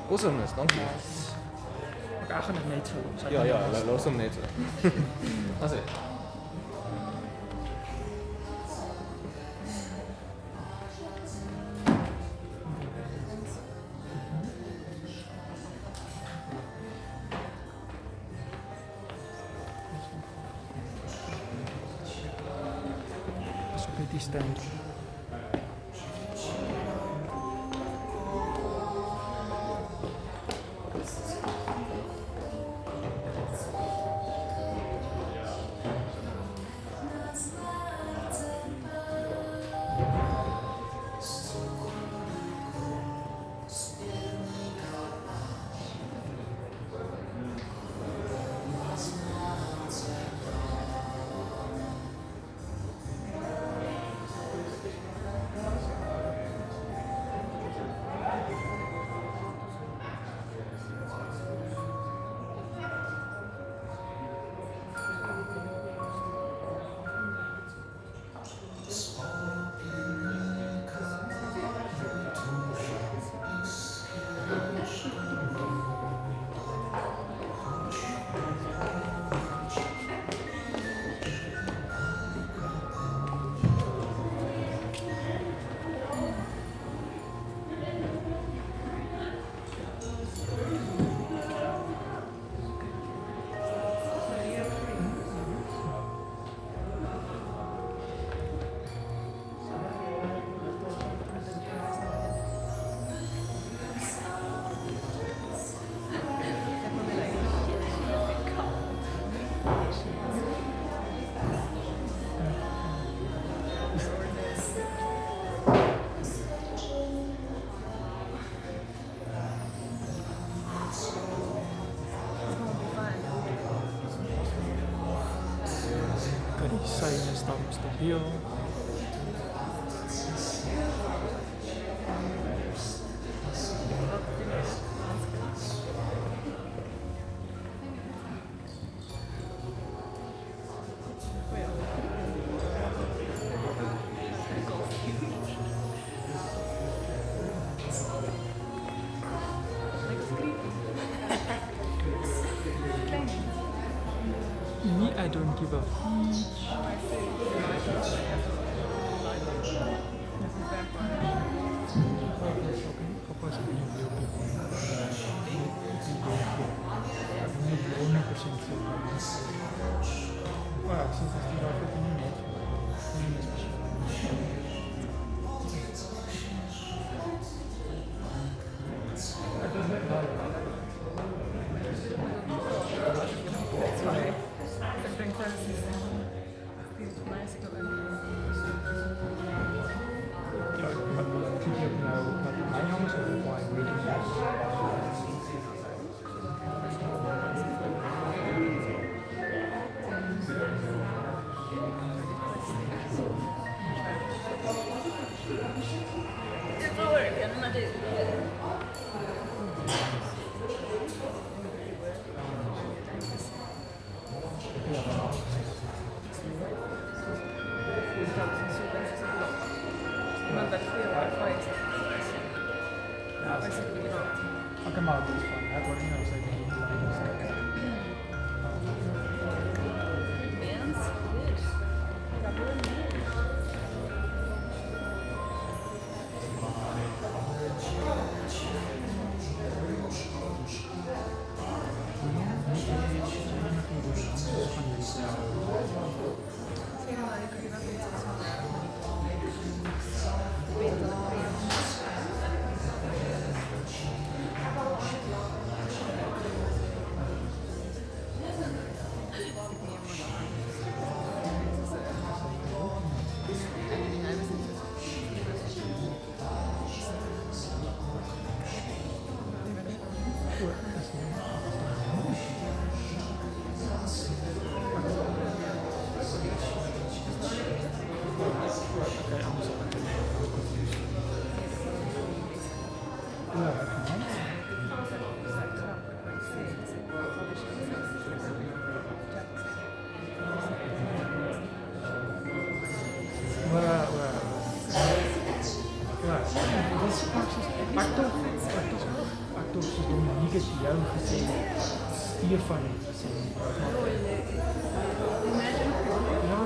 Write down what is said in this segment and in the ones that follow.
Awesomeness, dankie. Mag-aangenaamheid zo. Ja, awesomeness. That's it. Die stand. Zijn is dan stabiel. Me, I don't give a actos soos Dominique het jou gesê, Stefan het gesê. Ja,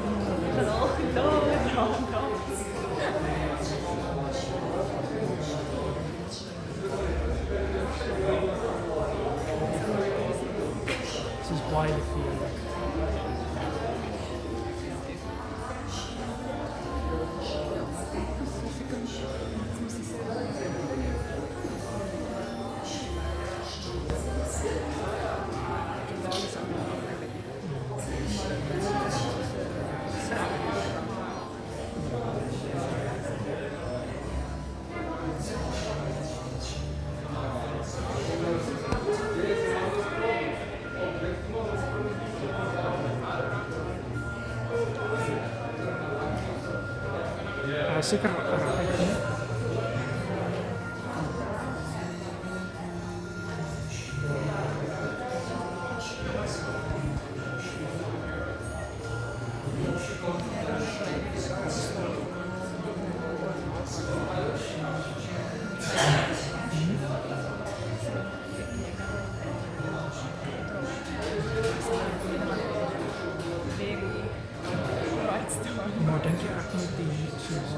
dit is baie lekker. Seker raak nie. Maar denk jy ek moet die soos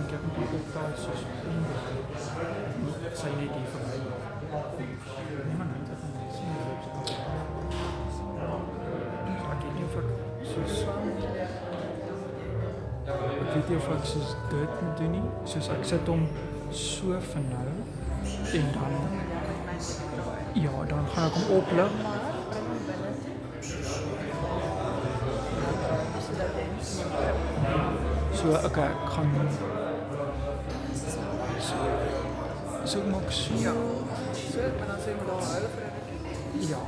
ek heb die optaal soos sy net die vir my nee man, ek het nie sien ek weet nie of ek soos ek weet nie of ek soos dit moet doen nie soos ek sit hom so vir nou en dan ja, dan gaan ek hom oplig so, okay, ek gaan so maak so Ja, so, maar dan sê jy moet al huil vir 'n rukkie. ja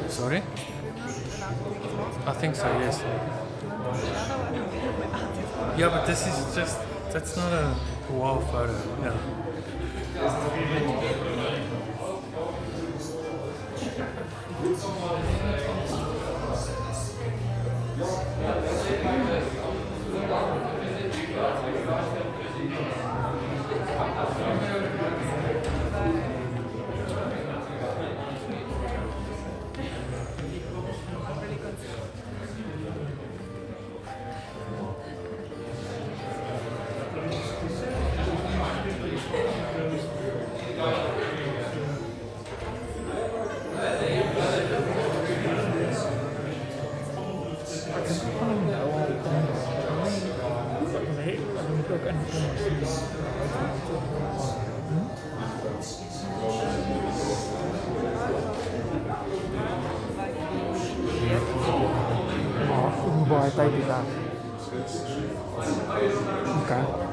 Sorry? I think so, yes. Yeah, but this is just, that's not a wow photo. Yeah. Baie tyd is daar. Okay.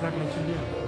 Gratululeer.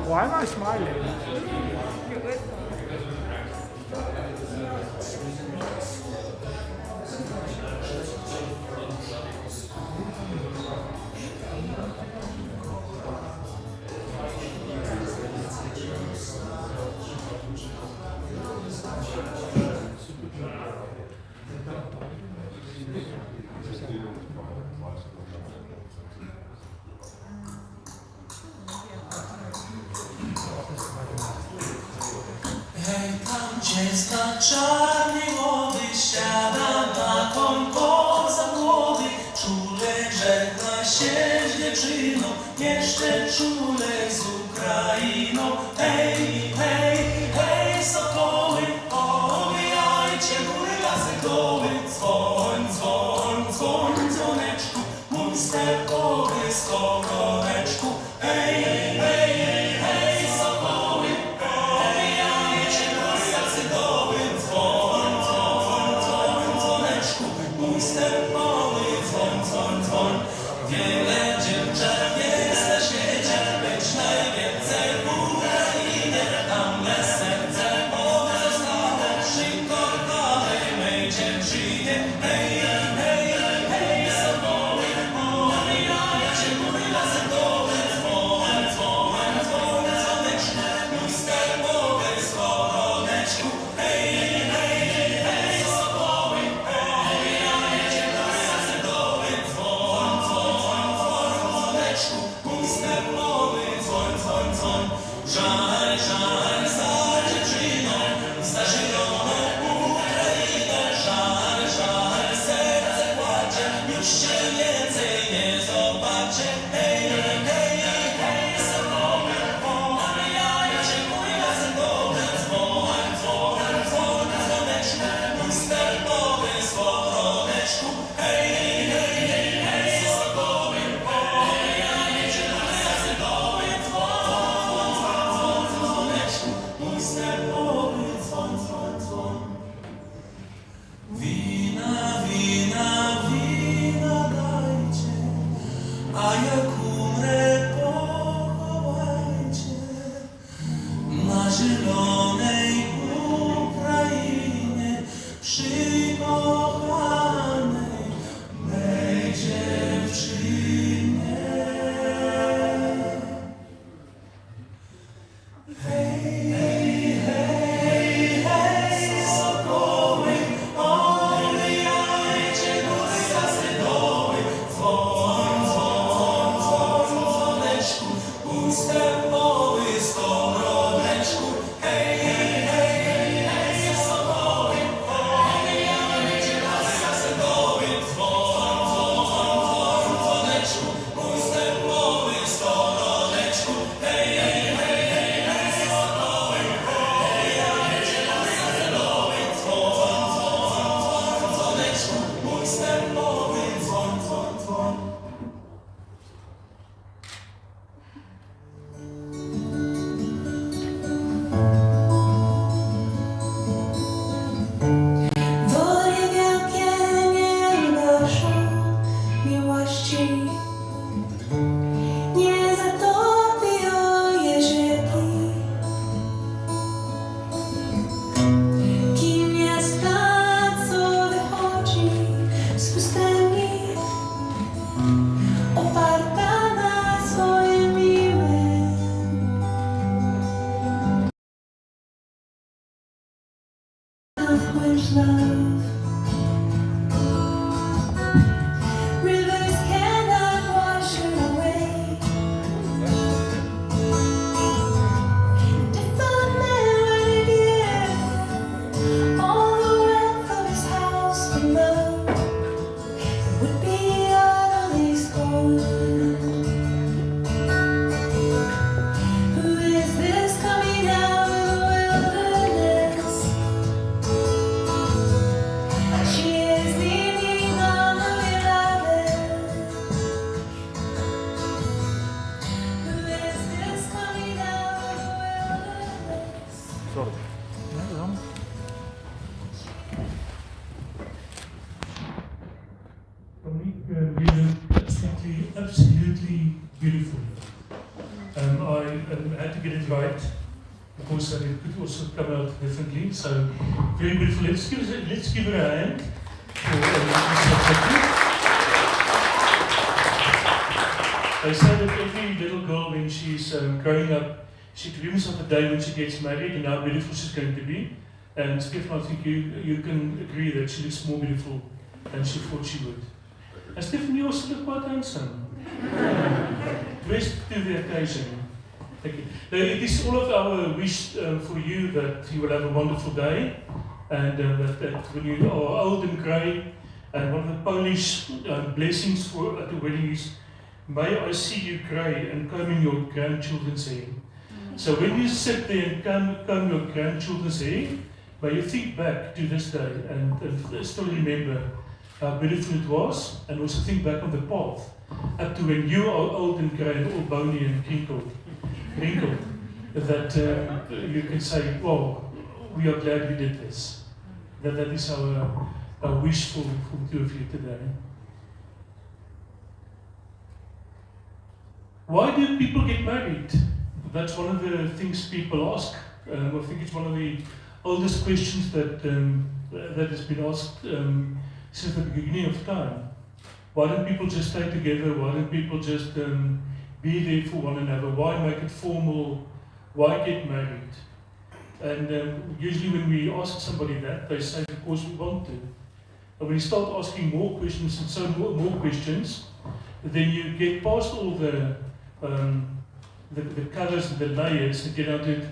Why am I smiling? Hej, tam dziecka czarny młody siada na koń koza młody. Czule żegna się z dziewczyną, jeszcze czule z Ukrainą. Hej, hej, hej, sokoły, obijajcie góry lasy doły. Dzwoń, dzwoń, dzwoń, dzwoneczku, mój sterkowy skoroneczku. Hej, hej, hej, sokoły, obijajcie góry lasy doły. Dzwoń, dzwoń, dzwoń, dzwoneczku, mój sterkowy dzwoń, dzwoń, dzwoń. Wiele dziewczat jest na świecie, lecz najwięcej w Ukrainie. Tam me serce pozostało przy korkowej mej dziewczynie. Hej, hej, hej, sokoły, obijajcie góry lasy doły. Dzwoń, dzwoń, dzwoń, dzwoneczku, mój sterkowy skoroneczku. Hej, hej, hej, sokoły, obijajcie góry lasy doły. Dzwoń, dzwoń, dzwoń, dzwoneczku, mój sterkowy dzwoń, dzwoń, dzwoń. Żal, żal za dziewczyną, za zieloną Ukrainę. Żal, żal love. Rivers cannot wash her away. And if a man were to give all the wealth of his house for love, it would be utterly scorned. Who is this coming out of the wilderness? She is leaning on the beloved. Who is this coming out of the wilderness? Ja, dan. Monique, you absolutely beautiful. I had to get it right because it could also come out differently. So very beautiful. Let's give her a hand. They say that every little girl, when she's growing up, she dreams of the day when she gets married and how beautiful she's going to be. And Stefan, I think you can agree that she looks more beautiful than she thought she would. And Stefan, you also look quite handsome. Dressed to the occasion. Thank you. Now, it is all of our wish for you that you will have a wonderful day, and that when you are old and grey, and one of the Polish blessings for at the wedding is, may I see you grey and comb in your grandchildren's hair. So when you sit there and comb your grandchildren's hair, may you think back to this day and still remember how beautiful it was, and also think back on the path up to when you are old and grey and all bony and wrinkled, that you can say, well, we are glad we did this. That is our wish for the two of you today. Why do people get married? That's one of the things people ask. I think it's one of the oldest questions that has been asked since the beginning of time. Why don't people just stay together? Why don't people just be there for one another? Why make it formal? Why get married? And usually when we ask somebody that, they say because we want to. And when you start asking more questions and so more questions, then you get past all the colours and the layers and get out it.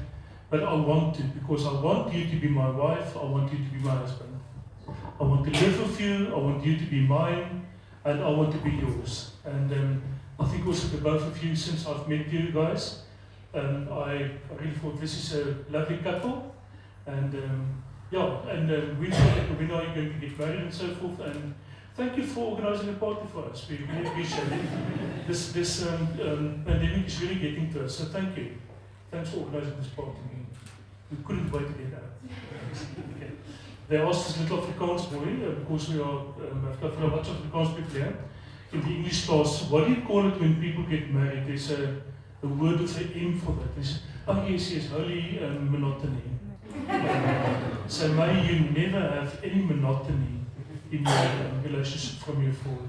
But I want to, because I want you to be my wife, I want you to be my husband. I want to live with you, I want you to be mine, and I want to be yours. And I think also the both of you, since I've met you guys, I really thought this is a lovely couple. And when are you going to get married and so forth. And thank you for organising a party for us. We really appreciate it. This pandemic is really getting to us, so thank you. Thanks for organising this party. We couldn't wait to get out. Okay. They asked this little Afrikaans boy, because we are, I've got lots of Afrikaans people here, in the English class, what do you call it when people get married? There's a word with an M for that. There's, oh yes, holy monotony. So may you never have any monotony in your relationship from here forward.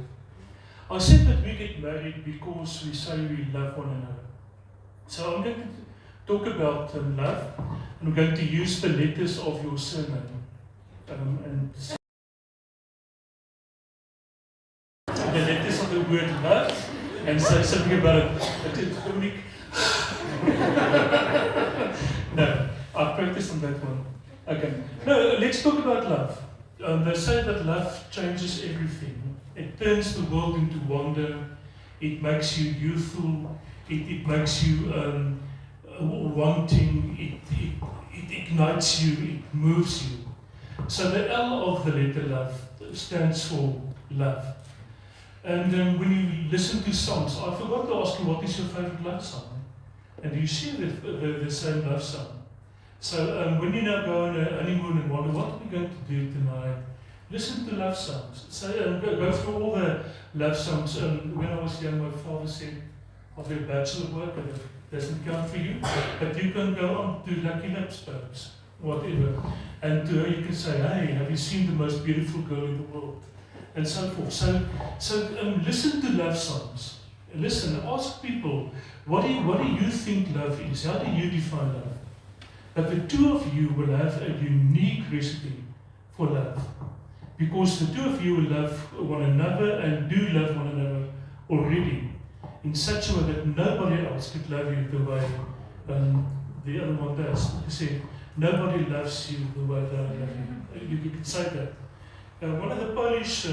I said that we get married because we say we love one another. So I'm going to talk about love, and I'm going to use the letters of your surname. And the letters of the word love, and say something about it. No, I practiced on that one. Okay. No, let's talk about love. They say that love changes everything. It turns the world into wonder. It makes you youthful. It makes you wanting. It ignites you. It moves you. So the L of the letter love stands for love. And when you listen to songs, I forgot to ask you what is your favorite love song, and do you share the same love song? So when you now go on a honeymoon and wonder what are we going to do tonight, listen to love songs. So go through all the love songs. When I was young, my father said, "Of your bachelor work, and it doesn't count for you, but you can go on to Lucky Lips, perhaps, whatever, and to her you can say, hey, have you seen the most beautiful girl in the world?" And so forth. So listen to love songs. Listen, ask people, what do you think love is? How do you define love? But the two of you will have a unique recipe for love. Because the two of you love one another and do love one another already in such a way that nobody else could love you the way the other one does. You see, nobody loves you the way that I love you. You could say that. One of the Polish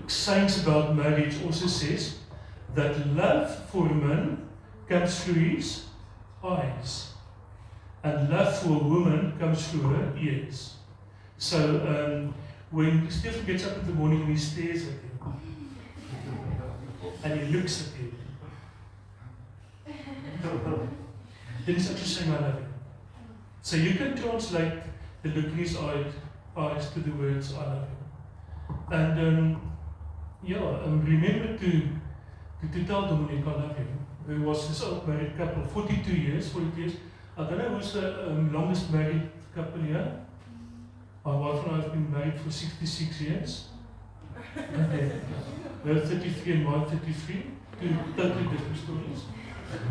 sayings about marriage also says that love for a man comes through his eyes, and love for a woman comes through her ears. So when Stephen gets up in the morning and he stares at you, and he looks at you, then he's actually saying, I love you. So you can translate the look in his eyes to the words, I love you. And remember to tell Dominic, I love you. There was this old married couple, 42 years. I don't know who's the longest married couple here. My wife and I have been married for 66 years. They're 33 and mine 33. Two totally different stories.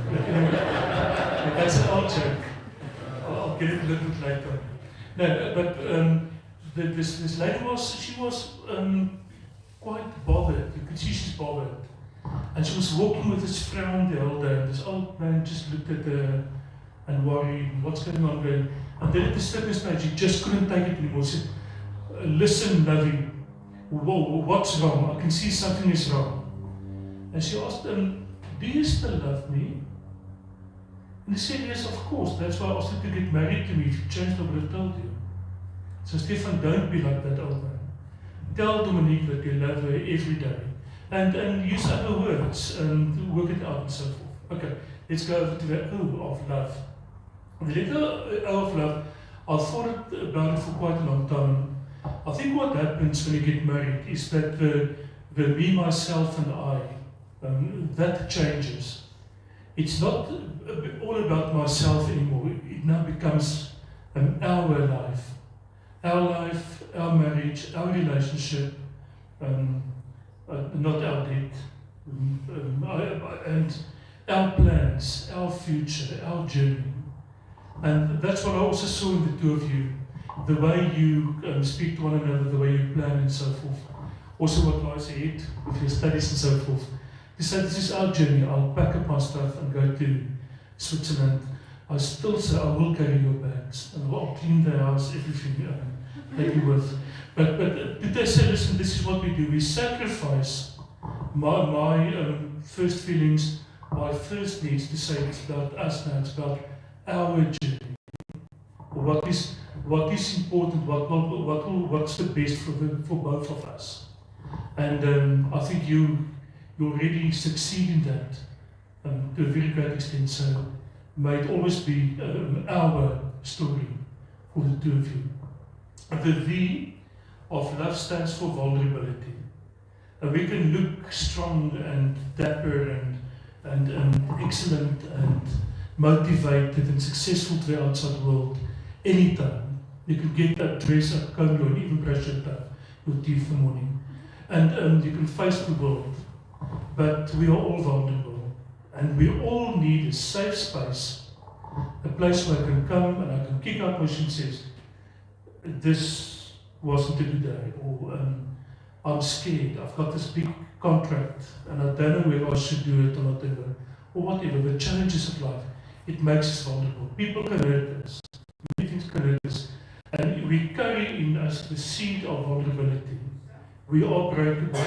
But that's an old joke. I'll get it a little bit later. No, but this lady was quite bothered. You could see she's bothered. And she was walking with this frown the whole day. This old man just looked at her and worried, what's going on there? And then at the certain stage, he just couldn't take it anymore. He said, listen, lovey, what's wrong? I can see something is wrong. And she asked him, do you still love me? And he said, yes, of course. That's why I asked you to get married to me. If you changed, I would have told you. So Stefan, don't be like that old man. Tell Dominique that you love her every day. And use other words and work it out and so forth. Okay, let's go over to the O of love. The letter O of love, I've thought about it for quite a long time. I think what happens when you get married is that the me, myself and I, that changes. It's not all about myself anymore. It now becomes our life. Our life, our marriage, our relationship, not our debt, and our plans, our future, our journey. And that's what I also saw in the two of you, the way you speak to one another, the way you plan and so forth. Also what lies ahead with your studies and so forth. You say, this is our journey, I'll pack up my stuff and go to Switzerland. I still say, I will carry your bags, and I'll clean the house, everything that you with. But did they say, listen, this is what we do. We sacrifice my first feelings, my first needs to say it's about us now, it's about our journey. What is important, what's the best for both of us. And I think you already succeed in that to a very great extent. So may it always be our story for the two of you. The V of love stands for vulnerability. We can look strong and dapper and excellent and motivated and successful to the outside world anytime. You can get that dress up, comb your, and even brush your teeth in the morning. And you can face the world. But we are all vulnerable. And we all need a safe space, a place where I can come and I can kick out my shoes and say, this wasn't a good day, or I'm scared, I've got this big contract and I don't know whether I should do it or whatever, the challenges of life, it makes us vulnerable. People can hurt us, many things can hurt us, and we carry in us the seed of vulnerability. We are breakable,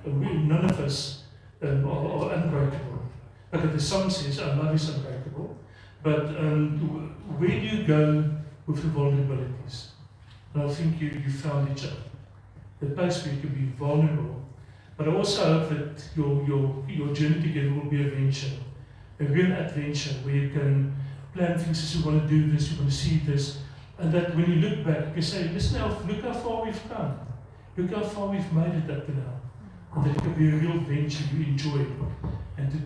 none of us are unbreakable. But the song says, our love is unbreakable, but where do you go with the vulnerabilities? And I think you found each other. The place where you can be vulnerable. But I also hope that your journey together will be a venture, a real adventure where you can plan things as you want to do this, you want to see this, and that when you look back, you can say, listen, look how far we've come. Look how far we've made it up to now. And that it can be a real venture you enjoy and to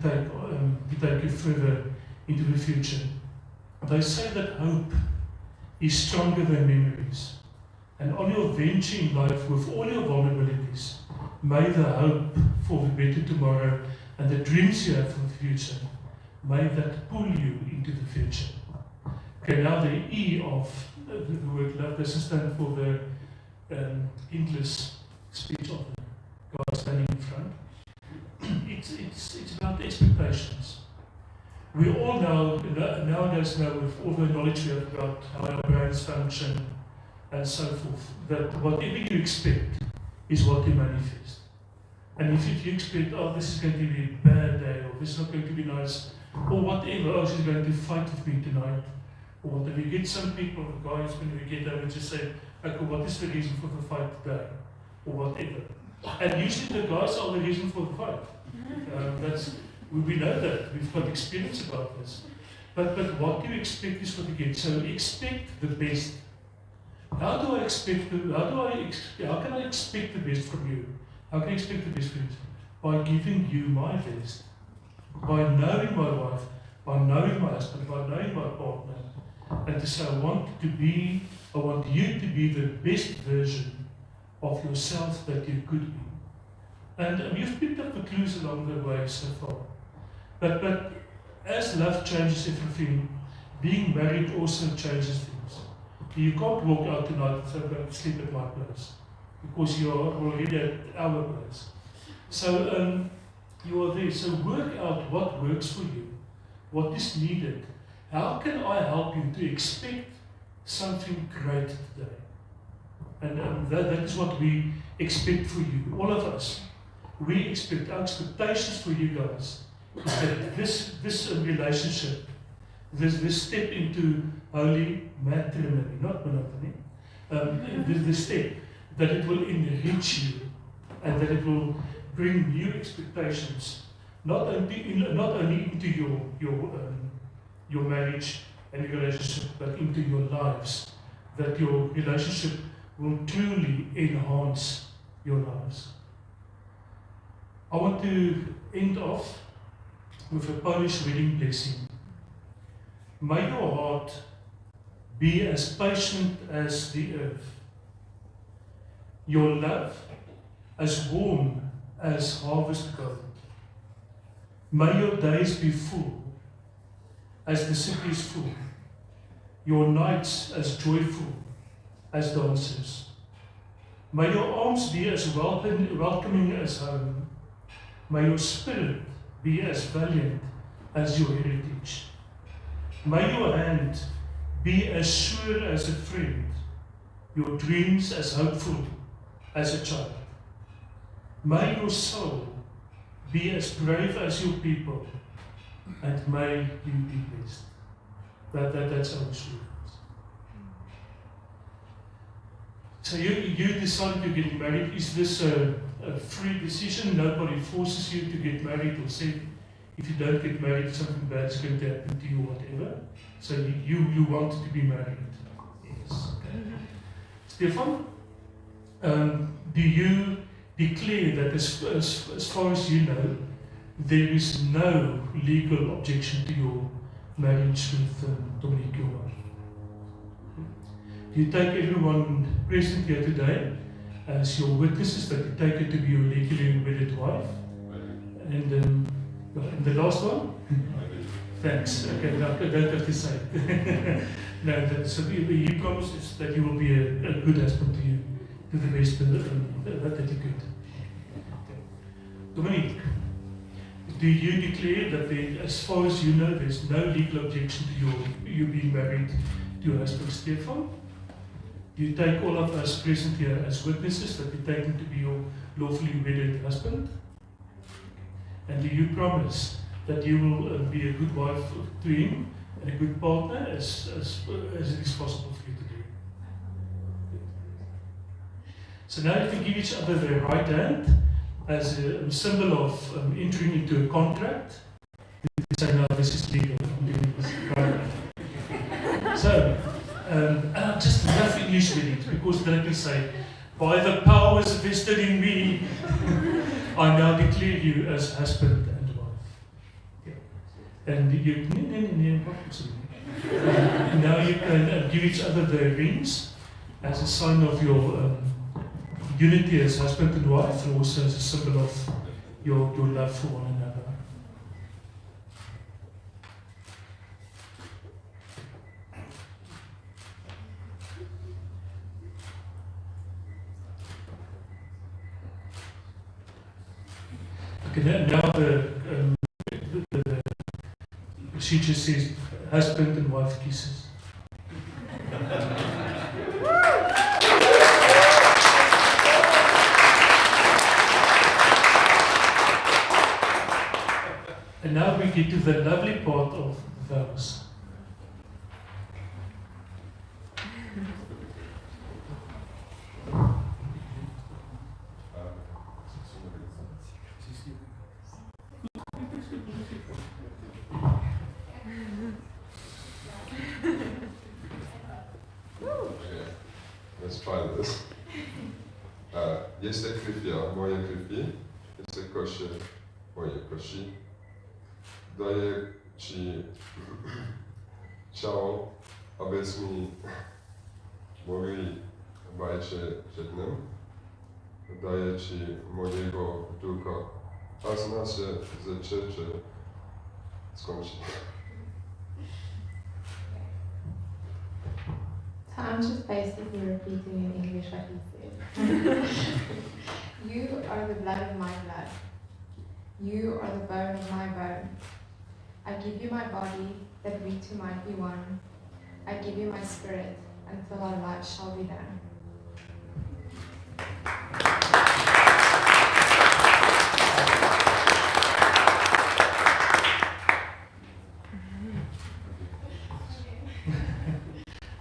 take you further into the future. They say that hope is stronger than memories. And on your venture in life, with all your vulnerabilities, may the hope for the better tomorrow and the dreams you have for the future, may that pull you into the future. Okay, now the E of the word love doesn't stand for the endless speech of God standing in front. It's about the expectations. We all nowadays know with all the knowledge we have about how our brains function and so forth, that whatever you expect is what you manifest. And if you expect, oh, this is going to be a bad day, or this is not going to be nice, or whatever, oh, she's going to fight with me tonight, or whatever. You get some people, guys, when we get there, we just say, okay, what is the reason for the fight today? Or whatever. And usually the guys are the reason for the fight. We know that. We've got experience about this. But what you expect is what you get. So expect the best. How can I expect the best from you? How can I expect the best from you? By giving you my best. By knowing my wife, by knowing my husband, by knowing my partner. And to say, I want you to be the best version of yourself that you could be. And you've picked up the clues along the way so far. But as love changes everything, being married also changes things. You can't walk out tonight and say, I'm going to sleep at my place, because you are already at our place. So you are there. So work out what works for you, what is needed. How can I help you to expect something great today? And that is what we expect for you, all of us. We expect, our expectations for you guys is that this relationship, this step into holy matrimony, not monogamy, this step, that it will enrich you and that it will bring new expectations, not only into your marriage and your relationship, but into your lives, that your relationship will truly enhance your lives. I want to end off with a Polish wedding blessing. May your heart be as patient as the earth, your love as warm as harvest gold. May your days be full as the city is full, your nights as joyful as dancers. May your arms be as welcoming as home. May your spirit be as valiant as your heritage. May your hand be as sure as a friend, your dreams as hopeful as a child. May your soul be as brave as your people, and may you be blessed. That's our assurance. So you decided to get married. Is this a free decision? Nobody forces you to get married or said, if you don't get married, something bad is going to happen to you or whatever. So you wanted to be married. Yes. Okay. Stefan, do you declare that as far as you know, there is no legal objection to your marriage with Dominique, your wife? Do you take everyone present here today as your witnesses that you take her to be your legally wedded wife? And the last one? Thanks. Okay, I don't have to say it. No, so you promise that you will be a good husband to you, to the best that you could. Dominique, do you declare that as far as you know, there's no legal objection to you being married to your husband, Stefan? Do you take all of us present here as witnesses that you take him to be your lawfully wedded husband? And do you promise that you will be a good wife to him and a good partner as it is possible for you to do? So now if you give each other the right hand as a symbol of entering into a contract, you say, no, this is legal. I'm doing this right. So, and I just love English weddings because they can say, by the powers vested in me, I now declare you as husband and wife. Yeah. And you now you can give each other the rings as a sign of your unity as husband and wife, and also as a symbol of your love for one another. Okay, now the procedure says husband and wife kisses. And now we get to the lovely part of the vows. Let's try this. Jeste krywia, moje krwi, jeste kosie, moje kości. Daję Ci ciało, abyś mi mogli bać się przed nim. Daję Ci mojego ducha, aż nasze życie skończy. So I'm just basically repeating in English what he said. You are the blood of my blood. You are the bone of my bone. I give you my body, that we two might be one. I give you my spirit, until our lives shall be done.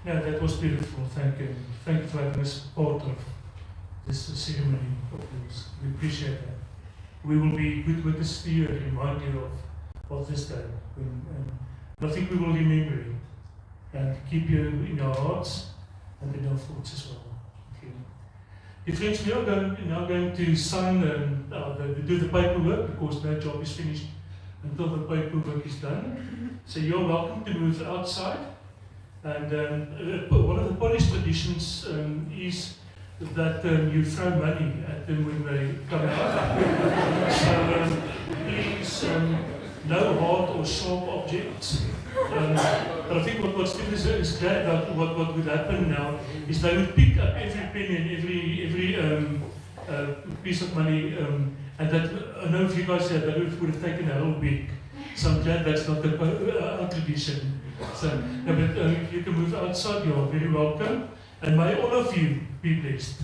Yeah, that was beautiful. Thank you. Thank you for having us part of this ceremony of yours. We appreciate that. We will be good witnesses to you and remind you of this day. And I think we will remember it and keep you in our hearts and in our thoughts as well. Thank you. Dear friends, we are now going to sign do the paperwork, because no job is finished until the paperwork is done. So you're welcome to move outside. And one of the Polish traditions is that you throw money at them when they come out. So please, no hard or sharp objects. But I think what Stephen is glad about what would happen now is they would pick up every penny and every piece of money, and that I know if you guys said that would have taken a whole week. So I'm glad that's not our tradition. So, no, but if you can move outside, you're very welcome. And may all of you be blessed.